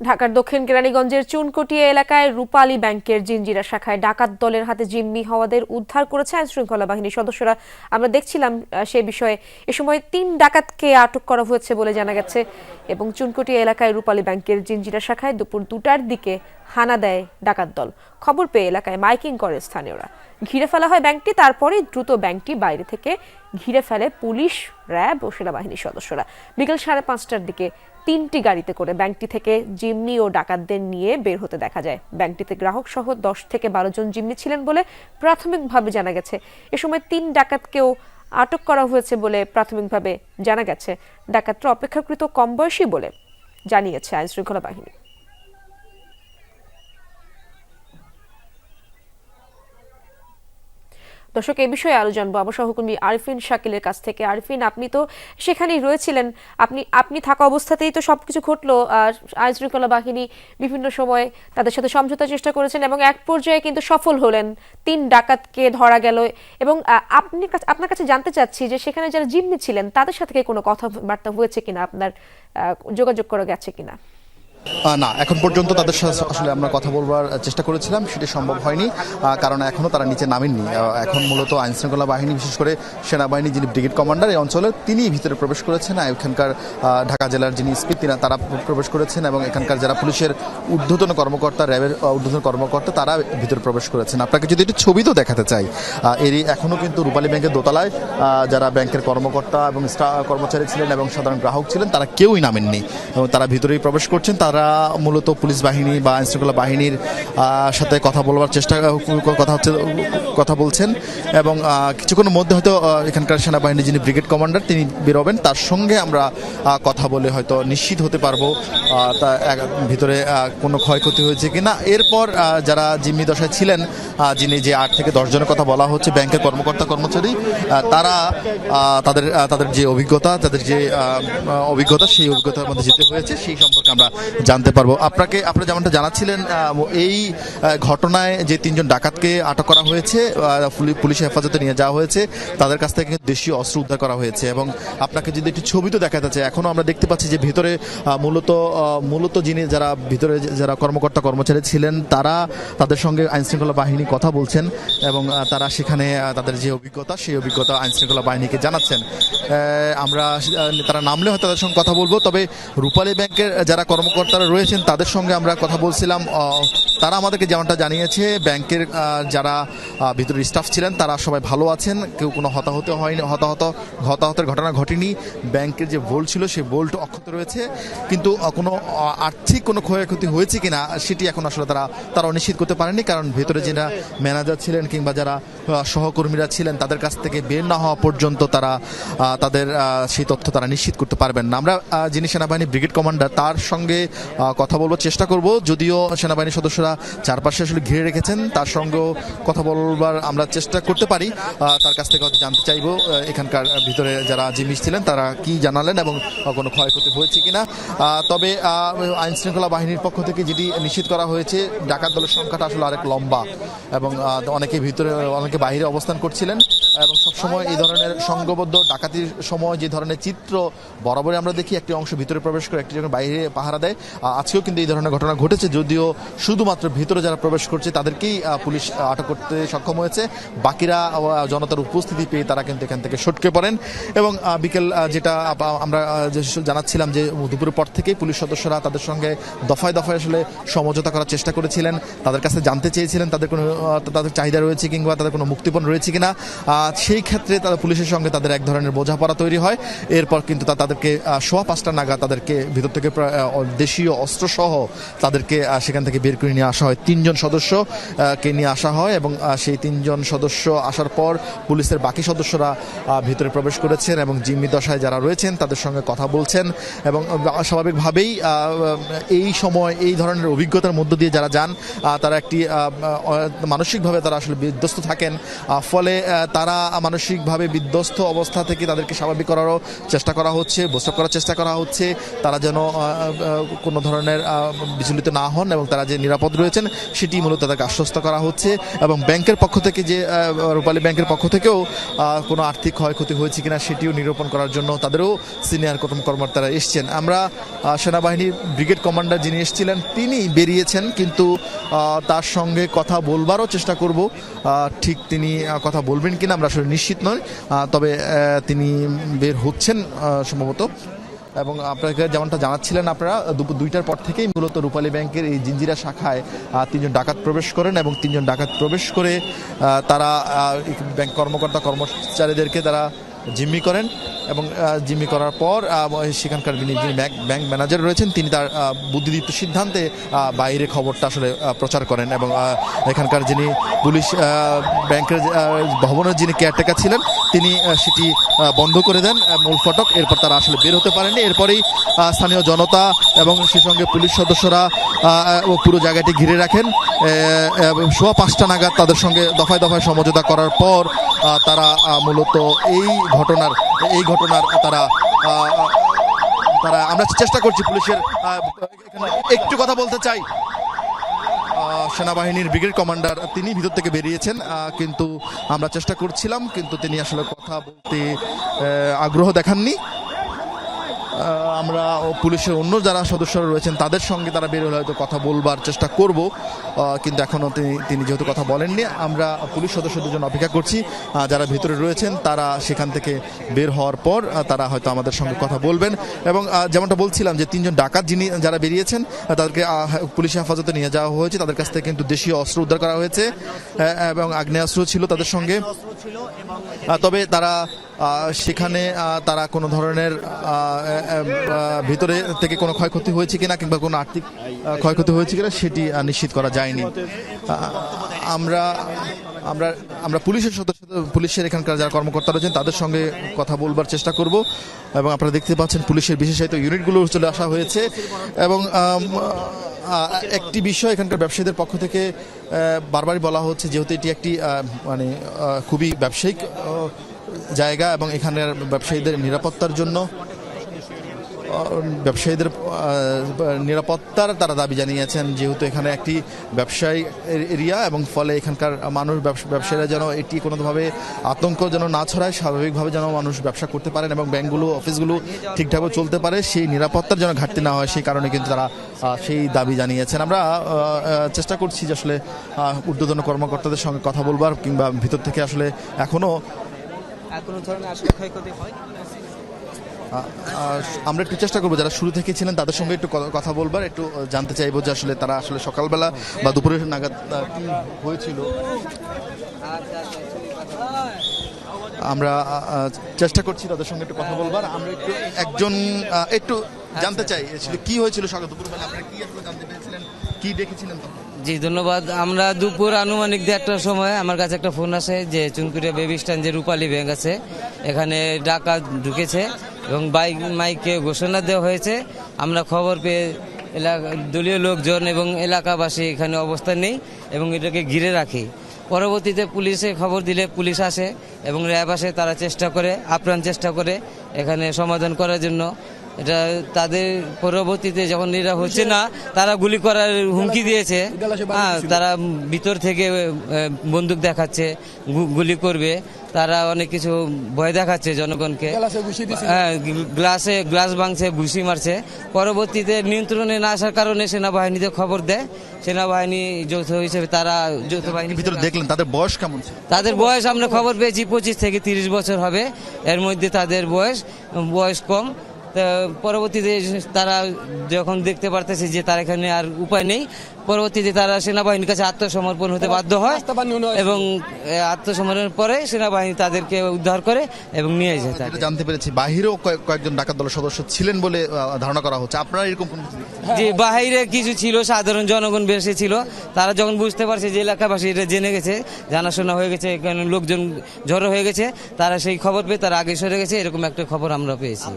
ঢাকার দক্ষিণ কেরানীগঞ্জের চুনকুটিয়া এলাকায় রূপালী ব্যাংকের জিঞ্জিরা শাখায় ডাকাত দলের হাতে জিম্মি হওয়াদের উদ্ধার করেছে আইনশৃঙ্খলা বাহিনীর সদস্যরা। আমরা দেখছিলাম সে বিষয়ে। এ সময় ৩ ডাকাতকে আটক করা হয়েছে বলে জানা গেছে এবং চুনকুটিয়া এলাকায় রূপালী ব্যাংকের জিঞ্জিরা শাখায় দুপুর ২টার দিকে হানা দেয় ডাকাত দল। খবর পেয়ে এলাকায় মাইকিং করে স্থানীয়রা। ঘিরে ফেলা হয় ব্যাংকটি, তারপরে দ্রুত ব্যাংকটি বাইরে থেকে ঘিরে ফেলে পুলিশ, র্যাব ও সেনাবাহিনীর সদস্যরা। বিকেল ৫:৩০টার দিকে ৩টি গাড়িতে করে ব্যাংকটি থেকে জিম্মি ও ডাকাতদের নিয়ে বের হতে দেখা যায়। ব্যাংকটিতে গ্রাহক সহ ১০ থেকে ১২ জন জিম্মি ছিলেন বলে প্রাথমিকভাবে জানা গেছে। এ সময় ৩ ডাকাতকেও আটক করা হয়েছে বলে প্রাথমিকভাবে জানা গেছে। ডাকাতরা অপেক্ষাকৃত কম বয়সী বলে জানিয়েছে আইনশৃঙ্খলা বাহিনী। দর্শক, এই বিষয়ে আরো জানবো আমার সহকর্মী আরিফিন শাকিলের কাছ থেকে। আরিফিন, আপনি তো সেখানেই রয়েছিলেন, আপনি থাকা অবস্থাতেই তো সবকিছু ঘটলো। আইনশৃঙ্খলা বাহিনী বিভিন্ন সময় তাদের সাথে সমঝোতার চেষ্টা করেছেন এবং এক পর্যায়ে কিন্তু সফল হলেন। ৩ ডাকাতকে ধরা গেল এবং আপনার কাছে জানতে চাচ্ছি যে সেখানে যারা জিম্মি ছিলেন তাদের সাথে কোনো কথাবার্তা হয়েছে কিনা, আপনার যোগাযোগ করা গেছে কিনা? না, এখন পর্যন্ত তাদের সাথে আসলে আমরা কথা বলবার চেষ্টা করেছিলাম, সেটি সম্ভব হয়নি, কারণ এখনও তারা নিচে নামেননি। এখন মূলত আইনশৃঙ্খলা বাহিনী, বিশেষ করে সেনাবাহিনী যিনি ব্রিগেড কমান্ডার এই অঞ্চলের, তিনি ভিতরে প্রবেশ করেছেন। এখানকার ঢাকা জেলার যিনি এসপি তারা প্রবেশ করেছেন এবং এখানকার যারা পুলিশের ঊর্ধ্বতন কর্মকর্তা, র্যাবের ঊর্ধ্বতন কর্মকর্তা, তারা ভিতরে প্রবেশ করেছেন। আপনাকে যদি একটু ছবি তো দেখাতে চাই, এরই এখনও কিন্তু রূপালী ব্যাংকের দোতলায় যারা ব্যাংকের কর্মকর্তা এবং কর্মচারী ছিলেন এবং সাধারণ গ্রাহক ছিলেন তারা কেউই নামেননি এবং তারা ভিতরেই প্রবেশ করছেন। তারা মূলত পুলিশ বাহিনী বা আইনশৃঙ্খলা বাহিনীর সাথে কথা বলবার কথা বলছেন এবং কিছুক্ষণের মধ্যে হয়তো এখানকার সেনাবাহিনীর যিনি ব্রিগেড কমান্ডার তিনি বেরোবেন। তার সঙ্গে আমরা কথা বলে হয়তো নিশ্চিত হতে পারবো তা ভিতরে কোনো ক্ষয়ক্ষতি হয়েছে কিনা। এরপর যারা জিম্মি দশায় ছিলেন, যিনি যে ৮ থেকে ১০ জনের কথা বলা হচ্ছে ব্যাংকের কর্মকর্তা কর্মচারী, তারা তাদের যে অভিজ্ঞতা, সেই অভিজ্ঞতার মধ্যে যেতে হয়েছে সেই সম্পর্কে আমরা জানতে পারবো। আপনারা যেমনটা জানাচ্ছিলেন, এই ঘটনায় যে ৩ জন ডাকাতকে আটক করা হয়েছে, পুলিশের হেফাজতে নিয়ে যাওয়া হয়েছে, তাদের কাছ থেকে দেশীয় অস্ত্র উদ্ধার করা হয়েছে এবং আপনাকে যদি একটু ছবি তো দেখাতে চাই, এখনো আমরা দেখতে পাচ্ছি যে ভিতরে মূলত যারা ভিতরে যারা কর্মকর্তা কর্মচারী ছিলেন তাদের সঙ্গে আইনশৃঙ্খলা বাহিনী কথা বলছেন এবং তারা সেখানে তাদের যে অভিজ্ঞতা সেই অভিজ্ঞতা আইনশৃঙ্খলা বাহিনীকে জানাচ্ছেন। তারা নামলে হয়তো তাদের সঙ্গে কথা বলবো। তবে রূপালী ব্যাংকের যারা কর্মকর্তারা রয়েছেন তাদের সঙ্গে আমরা কথা বলছিলাম, তারা আমাদেরকে যেমনটা জানিয়েছে ব্যাংকের যারা ভিতরের স্টাফ ছিলেন তারা সবাই ভালো আছেন, কেউ কোনো হতাহতের ঘটনা ঘটেনি। ব্যাংকের যে ভোল্ট ছিল সেই ভোল্ট অক্ষত রয়েছে, কিন্তু কোনো আর্থিক কোনো ক্ষয়ক্ষতি হয়েছে কিনা সেটি এখন আসলে তারা নিশ্চিত করতে পারেনি, কারণ ভেতরে যারা ম্যানেজার ছিলেন কিংবা যারা সহকর্মীরা ছিলেন তাদের কাছ থেকে বের না হওয়া পর্যন্ত তাদের সেই তথ্য তারা নিশ্চিত করতে পারবেন না। আমরা যিনি সেনাবাহিনী ব্রিগেড কমান্ডার তার সঙ্গে কথা বলবার চেষ্টা করব, যদিও সেনাবাহিনীর সদস্যরা চারপাশে আসলে ঘিরে রেখেছেন, তার সঙ্গেও কথা বলবার আমরা চেষ্টা করতে পারি। তার কাছ থেকে জানতে চাইব এখানকার ভিতরে যারা জিম্মি ছিলেন তারা কি জানালেন এবং কোনো ক্ষয়ক্ষতি হয়েছে কিনা। তবে আইনশৃঙ্খলা বাহিনীর পক্ষ থেকে যেটি নিশ্চিত করা হয়েছে, ডাকাত দলের সংখ্যাটা আসলে আরেক লম্বা এবং অনেকে বাইরে অবস্থান করছিলেন এবং সবসময় এই ধরনের সংঘবদ্ধ ডাকাতির সময় যে ধরনের চিত্র বরাবরই আমরা দেখি, একটি অংশ ভিতরে প্রবেশ করে একটি যখন বাইরে পাহারা দেয়। আজকেও কিন্তু এই ধরনের ঘটনা ঘটেছে, যদিও শুধুমাত্র ভিতরে যারা প্রবেশ করছে তাদেরকেই পুলিশ আটক করতে সক্ষম হয়েছে। বাকিরা জনতার উপস্থিতি পেয়ে তারা কিন্তু এখান থেকে সটকে পড়েন এবং বিকেল যেটা আমরা জানাচ্ছিলাম যে দুপুরের পর থেকেই পুলিশ সদস্যরা তাদের সঙ্গে দফায় দফায় আসলে সমঝোতা করার চেষ্টা করেছিলেন, তাদের কাছে জানতে চেয়েছিলেন তাদের চাহিদা রয়েছে কিংবা তাদের কোনো মুক্তিপণ রয়েছে কিনা। সেই ক্ষেত্রে তারা পুলিশের সঙ্গে তাদের এক ধরনের বোঝাপড়া তৈরি হয়। এরপর কিন্তু তাদেরকে 5:15 নাগাদ তাদেরকে ভিতর থেকে দেশীয় অস্ত্রসহ তাদেরকে সেখান থেকে বের করে নিয়ে আসা হয়। 3 জন সদস্যকে নিয়ে আসা হয় এবং সেই 3 জন সদস্য আসার পর পুলিশের বাকি সদস্যরা ভিতরে প্রবেশ করেছেন এবং জিম্মি দশায় যারা রয়েছেন তাদের সঙ্গে কথা বলছেন এবং স্বাভাবিকভাবেই এই সময় এই ধরনের অভিজ্ঞতার মধ্য দিয়ে যারা যান তারা একটি মানসিকভাবে তারা আসলে বিধ্বস্ত থাকেন। ফলে তারা তারা মানসিকভাবে বিধ্বস্ত অবস্থা থেকে তাদেরকে স্বাভাবিক করারও চেষ্টা করা হচ্ছে, প্রস্তাব করার চেষ্টা করা হচ্ছে, তারা যেন কোনো ধরনের বিচলিত না হন এবং তারা যে নিরাপদ রয়েছেন সেটি মূলত তাদেরকে আশ্বস্ত করা হচ্ছে। এবং ব্যাংকের পক্ষ থেকে যে রূপালী ব্যাংকের পক্ষ থেকেও কোনো আর্থিক ক্ষয়ক্ষতি হয়েছে কিনা সেটিও নিরূপণ করার জন্য তাদেরও সিনিয়র কর্মকর্তারা এসছেন। আমরা সেনাবাহিনীর ব্রিগেড কমান্ডার যিনি এসেছিলেন তিনি বেরিয়েছেন, কিন্তু তার সঙ্গে কথা বলবারও চেষ্টা করব, ঠিক তিনি কথা বলবেন কিনা আমরা আসলে নিশ্চিত নই, তবে তিনি বের হচ্ছেন সম্ভবত। এবং আপনাকে যেমনটা জানাচ্ছিলেন, আপনারা দুপুর 2টার পর থেকেই মূলত রূপালী ব্যাংকের এই জিঞ্জিরা শাখায় 3জন ডাকাত প্রবেশ করেন এবং 3জন ডাকাত প্রবেশ করে তারা ব্যাংক কর্মচারীদেরকে তারা জিম্মি করেন এবং জিম্মি করার পর সেখানকার যিনি ব্যাংক ম্যানেজার রয়েছেন তিনি তার বুদ্ধিদীপ্ত সিদ্ধান্তে বাইরে খবরটা আসলে প্রচার করেন এবং এখানকার যিনি পুলিশ ব্যাংকের ভবনের যিনি কেয়ারটেকার ছিলেন তিনি সেটি বন্ধ করে দেন মূল ফটক। এরপর তারা আসলে বের হতে পারেননি। এরপরেই স্থানীয় জনতা এবং সেই সঙ্গে পুলিশ সদস্যরা পুরো জায়গাটি ঘিরে রাখেন। 5:15 নাগাদ তাদের সঙ্গে দফায় দফায় সমঝোতা করার পর তারা মূলত এই ঘটনার তারা আমরা চেষ্টা করছি পুলিশের একটু কথা বলতে চাই। সেনাবাহিনীর ব্রিগেড কমান্ডার তিনি ভিতর থেকে বেরিয়েছেন, কিন্তু আমরা চেষ্টা করছিলাম, কিন্তু তিনি আসলে কথা বলতে আগ্রহ দেখাননি। আমরা পুলিশের অন্য যারা সদস্যরা রয়েছেন তাদের সঙ্গে তারা বের হলে হয়তো কথা বলবার চেষ্টা করব, কিন্তু এখনও তিনি যেহেতু কথা বলেননি, আমরা পুলিশ সদস্যদের জন্য অপেক্ষা করছি। যারা ভিতরে রয়েছেন তারা সেখান থেকে বের হওয়ার পর তারা হয়তো আমাদের সঙ্গে কথা বলবেন। এবং যেমনটা বলছিলাম যে 3জন ডাকাত যারা বেরিয়েছেন তাদেরকে পুলিশ হেফাজতে নিয়ে যাওয়া হয়েছে। তাদের কাছ থেকে কিন্তু দেশীয় অস্ত্র উদ্ধার করা হয়েছে এবং আগ্নেয়াস্ত্র ছিল তাদের সঙ্গে। তবে তারা সেখানে তারা কোনো ধরনের ভিতরে থেকে কোনো ক্ষয়ক্ষতি হয়েছে কিনা কিংবা কোনো আর্থিক ক্ষয়ক্ষতি হয়েছে কিনা সেটি নিশ্চিত করা যায়নি। আমরা পুলিশের এখানকার যারা কর্মকর্তা রয়েছেন তাদের সঙ্গে কথা বলবার চেষ্টা করব। এবং আপনারা দেখতে পাচ্ছেন পুলিশের বিশেষায়িত ইউনিটগুলো চলে আসা হয়েছে। এবং একটি বিষয় এখানকার ব্যবসায়ীদের পক্ষ থেকে বারবারই বলা হচ্ছে, যেহেতু এটি একটি মানে খুবই ব্যবসায়িক জায়গা এবং এখানের ব্যবসায়ীদের নিরাপত্তার জন্য ব্যবসায়ীদের নিরাপত্তার তারা দাবি জানিয়েছেন, যেহেতু এখানে একটি ব্যবসায়ী এরিয়া এবং ফলে এখানকার মানুষ ব্যবসায়ীরা যেন এটি কোনোভাবে আতঙ্ক যেন না ছড়ায়, স্বাভাবিকভাবে যেন মানুষ ব্যবসা করতে পারেন এবং ব্যাংকগুলো অফিসগুলো ঠিকঠাকভাবে চলতে পারে, সেই নিরাপত্তার যেন ঘাটতি না হয়, সেই কারণে কিন্তু তারা সেই দাবি জানিয়েছেন। আমরা চেষ্টা করছি যে আসলে ঊর্ধ্বতন কর্মকর্তাদের সঙ্গে কথা বলবার কিংবা ভিতর থেকে আসলে এখনো ধরনের আসলে ক্ষয়ক্ষতি হয়। আমরা একটু চেষ্টা করবো যারা শুরু থেকে ছিলেন তাদের সঙ্গে একটু কথা বলবার, একটু জানতে চাইবো যে আসলে তারা আসলে সকালবেলা বা দুপুরের নাগাদ কি হয়েছিল। আমরা চেষ্টা করছি তাদের সঙ্গে একটু কথা বলবার। আমরা একটু জানতে চাই আসলে কি হয়েছিল সকাল দুপুরবেলা, আপনারা কি আসলে জানতে পেরেছিলেন, কি দেখেছিলেন? জি ধন্যবাদ। আমরা দুপুর আনুমানিক 1টার সময় আমার কাছে একটা ফোন আসে যে চুনকুটিয়া বেবি স্ট্যান্ড যে রূপালী ব্যাংক আছে এখানে ডাকাত ঢুকেছে এবং মাইকে ঘোষণা দেওয়া হয়েছে। আমরা খবর পেয়ে দলীয় লোকজন এবং এলাকাবাসী এখানে অবস্থান নেই এবং এটাকে ঘিরে রাখি। পরবর্তীতে পুলিশে খবর দিলে পুলিশ আসে এবং র্যাব আসে, তারা আপ্রাণ চেষ্টা করে এখানে সমাধান করার জন্য। এটা তাদের পরবর্তীতে যখন এরা হচ্ছে না তারা গুলি করার হুমকি দিয়েছে। তারা ভিতর থেকে বন্দুক দেখাচ্ছে, গুলি করবে, তারা অনেক কিছু ভয় দেখাচ্ছে জনগণকে। গ্লাস ভাঙছে, ঘুষি মারছে। পরবর্তীতে নিয়ন্ত্রণে না আসার কারণে সেনাবাহিনীতে খবর দেয়। সেনাবাহিনী যৌথ হিসেবে তারা যৌথ বাহিনীর ভিতরে দেখলেন তাদের বয়স কেমন ছিল? তাদের বয়স আমরা খবর পেয়েছি 25 থেকে 30 বছর হবে। এর মধ্যে তাদের বয়স কম। পরবর্তীতে তারা যখন দেখতে পারতেছে যে তার এখানে আর উপায় নেই, পরবর্তীতে তারা সেনাবাহিনীর কাছে আত্মসমর্পণ হতে বাধ্য হয় এবং আত্মসমর্পণের পরে সেনাবাহিনী তাদেরকে উদ্ধার করে এবং নিয়ে যায়। জানতে পেরেছি বাহিরেও কয়েকজন ডাকাত দলের সদস্য ছিলেন বলে ধারণা করা হচ্ছে। আপনারা এরকম যে বাহিরে কিছু ছিল, সাধারণ জনগণ বেশি ছিল। তারা যখন বুঝতে পারছে যে এলাকাবাসী এটা জেনে গেছে, জানাশোনা হয়ে গেছে, এখানে লোকজন জড়ো হয়ে গেছে, তারা সেই খবর পেয়ে তারা আগে সরে গেছে। এরকম একটা খবর আমরা পেয়েছি।